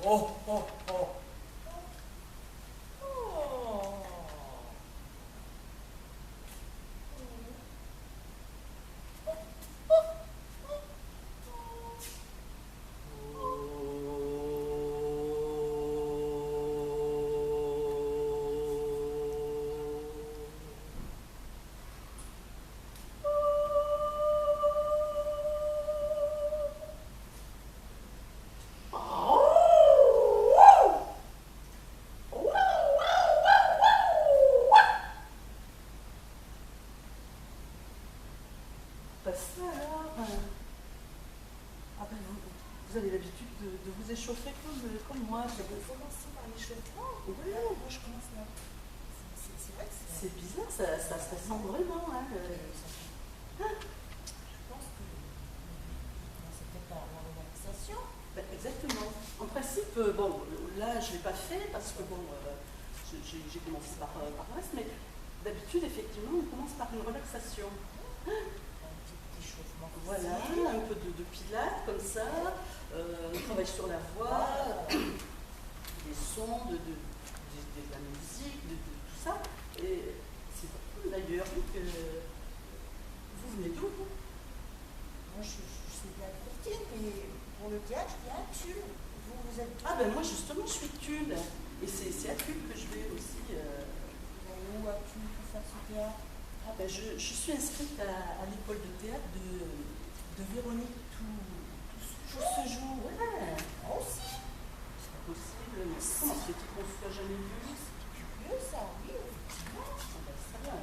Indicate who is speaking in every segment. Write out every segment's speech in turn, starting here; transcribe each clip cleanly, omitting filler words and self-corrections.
Speaker 1: Oh, oh, oh. Oh. Ça alors ah ben vous avez l'habitude de vous échauffer comme moi.
Speaker 2: Je vais commencer par l'échauffement.
Speaker 1: Oui.
Speaker 2: Moi je commence là. C'est vrai que
Speaker 1: c'est bizarre, ça se sent vraiment. Hein,
Speaker 2: Je pense que c'est peut-être par la relaxation.
Speaker 1: Ben, exactement. En principe, bon, là je ne l'ai pas fait parce que bon, j'ai commencé par reste, mais d'habitude, effectivement, on commence par une relaxation. Voilà, un peu de pilates comme ça, on travaille sur la voix, des sons, de la musique, de tout ça. Et c'est drôle d'ailleurs que vous venez d'où vous?
Speaker 2: Moi je suis de la Courtine, mais pour le théâtre je viens à Tulle. Vous êtes.
Speaker 1: Ah ben moi justement je suis de Tulle, et c'est à Tulle que je vais aussi.
Speaker 2: Vous allez où à Tulle pour faire ce théâtre?
Speaker 1: Ah ben je suis inscrite à l'école de théâtre de Véronique tout se joue. Ouais.
Speaker 2: Moi aussi.
Speaker 1: C'est pas possible. Mais comment se fait-il qu'on ne se soit jamais vu?
Speaker 2: C'est curieux ça, oui, effectivement.
Speaker 1: Ah ben ça va.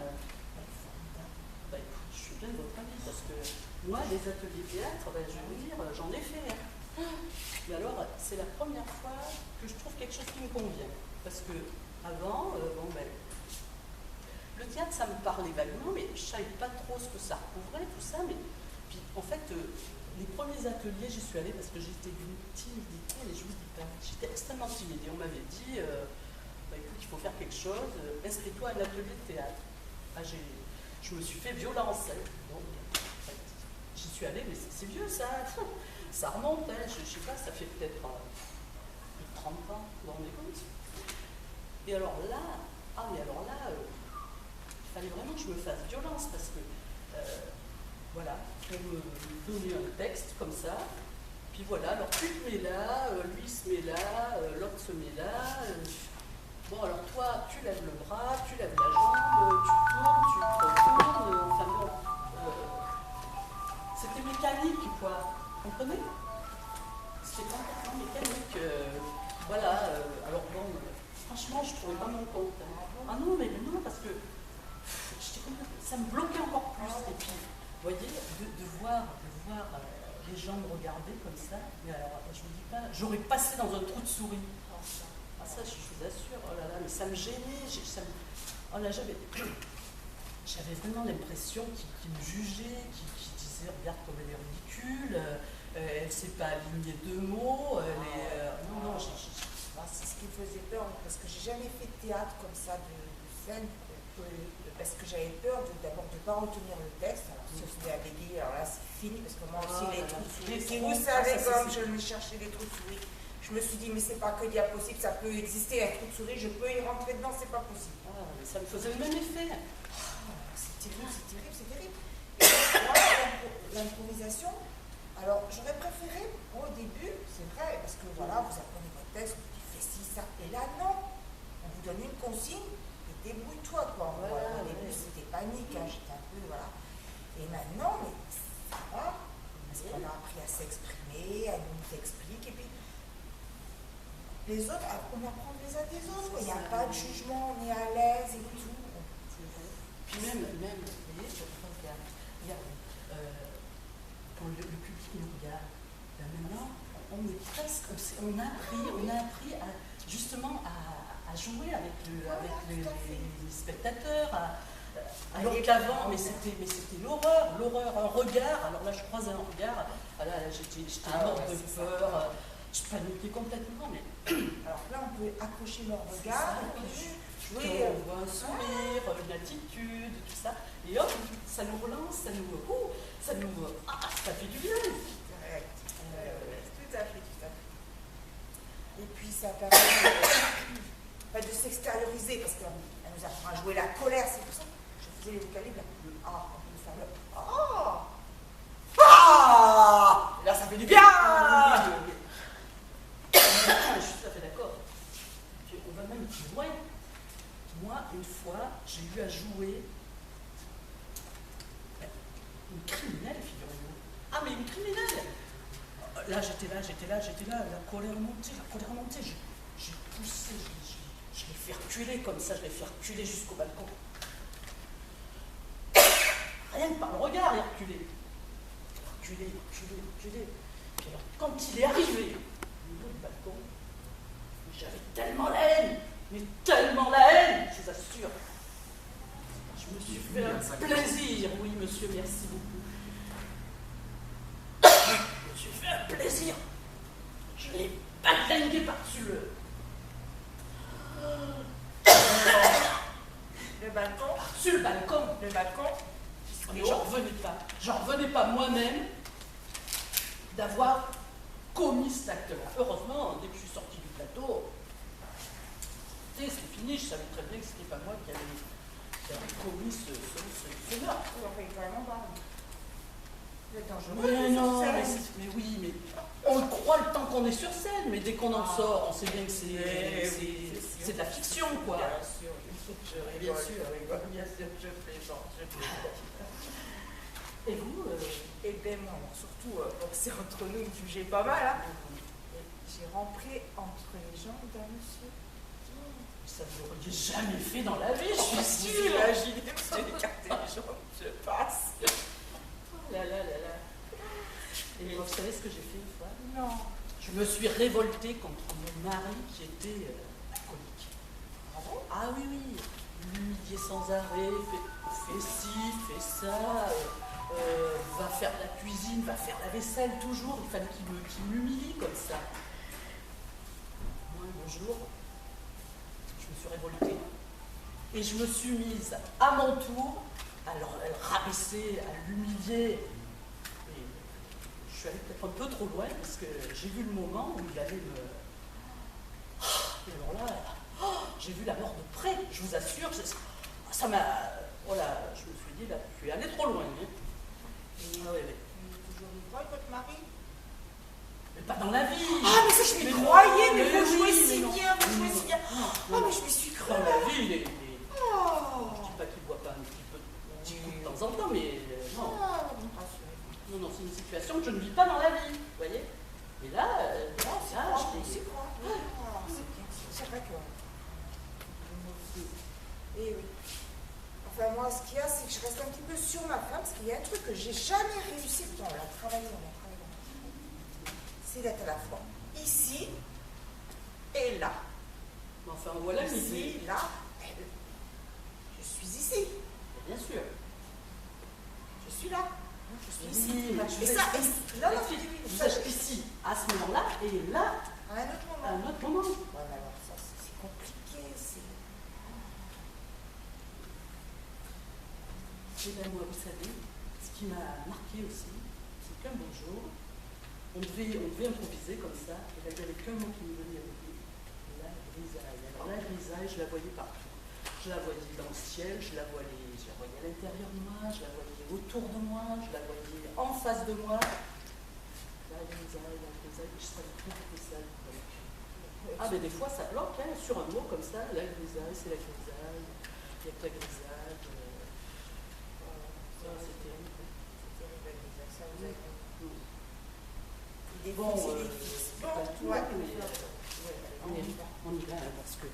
Speaker 1: Bah écoute, je suis bien de votre avis parce que moi, les ateliers théâtre, ben, je vais vous dire, j'en ai fait. Hein. Mais alors, c'est la première fois que je trouve quelque chose qui me convient. Parce que avant, bon ben. Le théâtre, ça me parlait vaguement, mais je ne savais pas trop ce que ça recouvrait, tout ça. Mais puis, en fait, les premiers ateliers, j'y suis allée parce que j'étais d'une timidité, et je vous dis pas, j'étais extrêmement timide. Et on m'avait dit, bah, écoute, il faut faire quelque chose, inscris-toi à un atelier de théâtre. Ah, je me suis fait violence. Donc, en fait, j'y suis allée, mais c'est vieux ça, ça remonte, hein, je ne sais pas, ça fait peut-être plus de 30 ans, vous vous rendez compte? Et alors là, il fallait vraiment que je me fasse violence parce que, voilà, on me donnait un texte comme ça, puis voilà, alors tu te mets là, lui se met là, l'autre se met là. Bon, alors toi, tu lèves le bras, tu lèves la jambe, tu tournes, tu te retournes, enfin bon, c'était mécanique, quoi, vous comprenez? C'était complètement mécanique, voilà, alors bon, franchement, je trouvais pas mon compte. Ah non, mais non, parce que ça me bloquait encore plus. Et puis, vous voyez, de voir les gens me regarder comme ça, mais alors, je vous dis pas, j'aurais passé dans un trou de souris. Ah ça, je vous assure, oh là là, mais ça me gênait. Oh là, j'avais vraiment l'impression qu'ils me jugeaient, qu'ils disaient, regarde comme elle est ridicule, elle ne sait pas aligner deux mots. Non,
Speaker 2: c'est ce qui me faisait peur, parce que j'ai jamais fait de théâtre comme ça, de scène, parce que j'avais peur d'abord de ne pas retenir le texte. Alors si je me suis à bégayer, alors là c'est fini, parce que moi aussi les trous de souris, si vous savez comme je me cherchais les trous de souris, je me suis dit mais c'est pas que diapositive, ça peut exister un trou de souris, je peux y rentrer dedans, c'est pas possible.
Speaker 1: Ah, mais ça me faisait le même effet.
Speaker 2: C'est terrible, c'est terrible, c'est terrible. Et moi, l'improvisation, alors j'aurais préféré au début, c'est vrai, parce que voilà, vous apprenez votre texte, vous dites fais ci, ça, et là non, on vous donne une consigne, et débrouille-toi quoi. Voilà, au début c'était panique, hein, j'étais un peu, voilà. Et maintenant, mais ça va, parce qu'on a appris à s'exprimer, à nous expliquer, et puis les autres, on apprend les uns des autres, il n'y a pas de jugement, on est à l'aise et tout.
Speaker 1: Puis même, vous voyez, je regarde, quand le public nous regarde, ben maintenant, on est presque, on a appris justement à jouer avec les spectateurs, alors qu'avant, mais c'était l'horreur, un regard, alors là je croise un regard, j'étais morte de peur, je paniquais complètement, mais...
Speaker 2: Alors là on peut accrocher leur regard,
Speaker 1: jouer, on voit un sourire, une attitude, tout ça, et hop, ça nous relance, ça fait du bien.
Speaker 2: Tout à fait. Et puis ça permet de s'extérioriser, parce qu'elle nous apprend à jouer la colère, c'est pour ça que je faisais les vocalibles. Ah, on peut faire le ah. Ah. Là, ça fait du bien.
Speaker 1: Je suis tout à fait d'accord. Puis on va même plus loin. Moi, une fois, j'ai eu à jouer une criminelle, figurez-vous. Ah, mais une criminelle! Là, j'étais là, la colère montait, j'ai poussé, je l'ai fait reculer comme ça, je l'ai fait reculer jusqu'au balcon. Rien que par le regard, il a reculé. Reculé. Puis alors, quand il est arrivé au niveau du balcon, j'avais tellement la haine, mais tellement la haine, je vous assure. Je me suis fait un plaisir, oui monsieur, merci beaucoup. Je me suis fait un plaisir. Je l'ai balagué par-dessus
Speaker 2: le balcon.
Speaker 1: Par-dessus le balcon.
Speaker 2: Le balcon.
Speaker 1: Mais j'en revenais pas moi-même d'avoir commis cet acte-là. Heureusement, dès que je suis sorti du plateau, c'est fini, je savais très bien que c'était pas moi qui avait commis ce meurtre.
Speaker 2: Oui, on fait vraiment pas. C'est dangereux.
Speaker 1: Mais non, mais oui, mais on le croit le temps qu'on est sur scène, mais dès qu'on en sort, on sait bien que c'est de la fiction, quoi.
Speaker 2: Bien sûr,
Speaker 1: Bien sûr,
Speaker 2: je plaisante.
Speaker 1: Et vous
Speaker 2: Eh bien, moi, surtout, c'est entre nous, me jugez pas mal, hein. J'ai rentré entre les jambes d'un monsieur.
Speaker 1: Ça vous l'auriez jamais fait dans la vie, je suis sûre.
Speaker 2: Imaginez, j'ai écarté les jambes, je passe.
Speaker 1: Oh là. Et vous savez ce que j'ai fait une fois?
Speaker 2: Non.
Speaker 1: Je me suis révoltée contre mon mari qui était alcoolique.
Speaker 2: Ah bon?
Speaker 1: Ah oui, l'humilier sans arrêt, fais ci, fais ça, va faire la cuisine, va faire la vaisselle toujours. Il fallait qu'il m'humilie comme ça. Moi, un jour, je me suis révoltée et je me suis mise à mon tour à le rabaisser, à l'humilier. Et je suis allée peut-être un peu trop loin parce que j'ai vu le moment où il allait me... Et alors là, j'ai vu la mort de près, je vous assure, ça m'a... Voilà, je me suis dit, là, je suis allée trop loin. Hein. Ah ouais.
Speaker 2: Toujours ivrogne, votre mari?
Speaker 1: Mais pas dans la vie.
Speaker 2: Ah, mais ça, je m'y
Speaker 1: non,
Speaker 2: croyais, mais
Speaker 1: mais
Speaker 2: vous jouez
Speaker 1: oui,
Speaker 2: si
Speaker 1: mais non.
Speaker 2: bien, vous jouez si bien.
Speaker 1: Non,
Speaker 2: Ah, mais je m'y suis cru.
Speaker 1: Dans la vie, il est...
Speaker 2: Oh.
Speaker 1: Je dis pas qu'il boit pas un petit peu de temps en temps, mais non.
Speaker 2: Ah, vous me rassurez.
Speaker 1: Non, c'est une situation que je ne vis pas dans la vie, vous voyez. Et là,
Speaker 2: je t'y crois. Ah, c'est bien, c'est vrai que... Et oui. Enfin, moi, ce qu'il y a, c'est que je reste un petit peu sur ma femme, parce qu'il y a un truc que j'ai jamais réussi, pourtant on a travaillé. C'est d'être à la fois ici et là.
Speaker 1: Mais enfin, voilà
Speaker 2: Ici,
Speaker 1: l'idée.
Speaker 2: là, je suis ici.
Speaker 1: Bien sûr.
Speaker 2: Je suis là. Je suis ici.
Speaker 1: Oui,
Speaker 2: Là,
Speaker 1: je
Speaker 2: et
Speaker 1: vais-
Speaker 2: ça, là, là,
Speaker 1: Vous êtes ici, à ce moment-là, et là,
Speaker 2: à un autre
Speaker 1: à
Speaker 2: moment.
Speaker 1: un autre moment.
Speaker 2: Ouais, mais alors ça, c'est compliqué.
Speaker 1: Et bien moi, vous savez, ce qui m'a marqué aussi, c'est qu'un beau jour, on devait improviser comme ça, et là, il n'y avait qu'un mot qui me venait à l'idée, la grisaille. Alors la grisaille, je la voyais partout. Je la voyais dans le ciel, je la voyais à l'intérieur de moi, je la voyais autour de moi, je la voyais en face de moi. La grisaille, je savais plus que ça. Ah, mais des fois, ça bloque, hein, sur un mot comme ça, la grisaille, c'est la grisaille, il y a que la grisaille. C'est terrible.
Speaker 2: Ça vous aide.
Speaker 1: Bon,
Speaker 2: Il est fixe. Bon,
Speaker 1: pas tout,
Speaker 2: ouais,
Speaker 1: mais on y va parce que